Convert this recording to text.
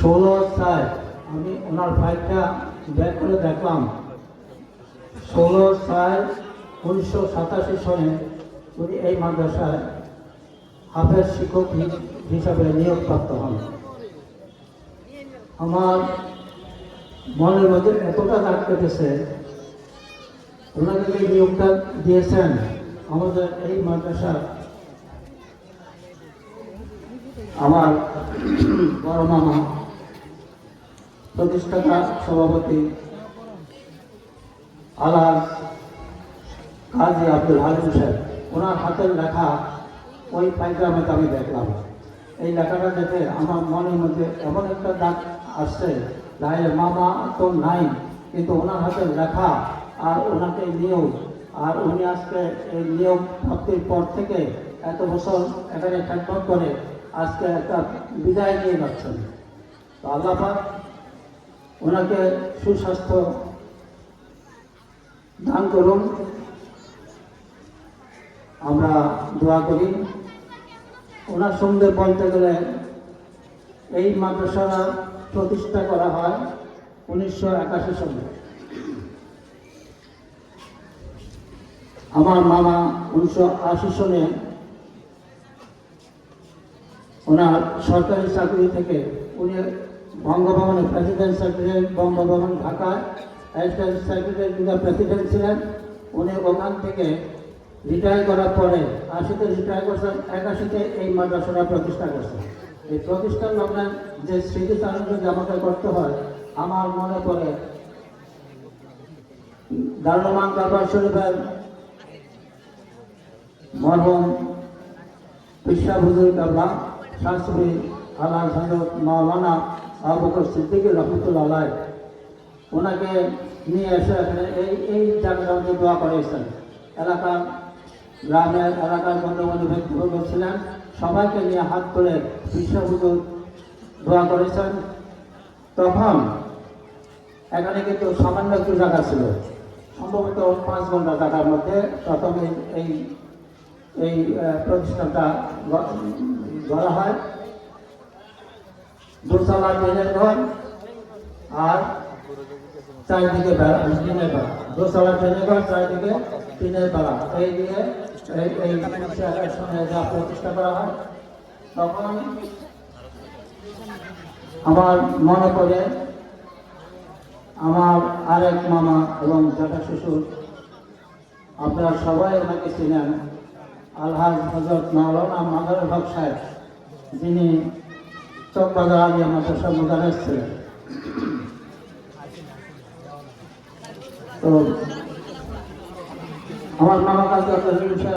16/4 আমি ওনার ফাইলটা ব্যাক করে দেখলাম। 16/4/1987 সনে উনি এই মাদ্রাসায় হাফেজ শিক্ষক হিসাবে নিয়োগপ্রাপ্ত হন। আমার মনের মধ্যে এতটা দাগ কেটেছে, ওনাকে যে নিয়োগটা দিয়েছেন আমাদের এই মাদ্রাসার আমার বড় মামা, প্রতিষ্ঠাতা সভাপতি আলহাজ কাজী আব্দুল হালিম সাহেব, ওনার হাতের লেখা ওই ফাইলটাতে আমি দেখলাম। এই লেখাটা দেখে আমার মনের মধ্যে এমন একটা দাগ আসছে, লাইলে মামা তো নাই, কিন্তু ওনার হাতের লেখা আর ওনাকে নিয়োগ, আর উনি আজকে এই নিয়োগ প্রাপ্তির পর থেকে এত বছর এখানে খেদমত করে আজকে একটা বিদায় নিয়ে যাচ্ছেন। তো আল্লাহ পাক ওনাকে সুস্বাস্থ্য দান করুন, আমরা দোয়া করি। ওনার সঙ্গে বলতে গেলে এই মাদ্রাসা প্রতিষ্ঠা করা হয় 1981 সালে। আমার মামা 1980 সনে ওনার সরকারি চাকরি থেকে উনি বঙ্গভবনে প্রেসিডেন্ট সেক্রেটারি, বঙ্গভবন ঢাকায় অ্যাসিস্ট্যান্ট সেক্রেটারি প্রেসিডেন্ট ছিলেন। উনি ওখান থেকে রিটায়ার করার পরে 80-তে রিটায়ার করছেন, 81-তে এই মাদ্রাসাটা প্রতিষ্ঠা করছেন। এই প্রতিষ্ঠার লগ্নে যে স্মৃতিচারণ যদি আমাকে করতে হয়, আমার মনে পড়ে দারুল মান কারবার শরীফের মরহুম পিসা হুজুর কাবলা শাস্ত্রী আল্লাহ হযরত মাওলানা আবু বকর সিদ্দিকী রহমতুল্লাহ আলাইহি ওনাকে নিয়ে এসে এখানে এই জায়গাতে দোয়া করেছেন। এলাকার গ্রামের এলাকার গণ্যমান্য ব্যক্তিবর্গ ছিলেন, সবাইকে নিয়ে হাত করে পিসা হুজুর দোয়া করেছেন। তখন এখানে কিন্তু সামান্য একটু জায়গা ছিল, সম্ভবত 5 ঘন্টা জায়গার মধ্যে প্রথম এই প্রতিষ্ঠানটা গড়া হয়। দোতলা টিনের ঘর আর চারিদিকে টিনের বেড়া, দোতলা টিনের ঘর, চারিদিকে টিনের বেড়া, এই দিয়ে এই যা প্রতিষ্ঠা করা হয়। তখন আমার মনে পড়ে আমার আরেক মামা এবং জ্যাঠা শ্বশুর, আপনারা সবাই ওনাকে চিনেন, আলহাজ হযরত মাওলানা মাদারুল হক সাহেব, যিনি চকবাজার আলিয়া মাদ্রাসা মুদারিস ছিলেন। তো আমার মামা কাজী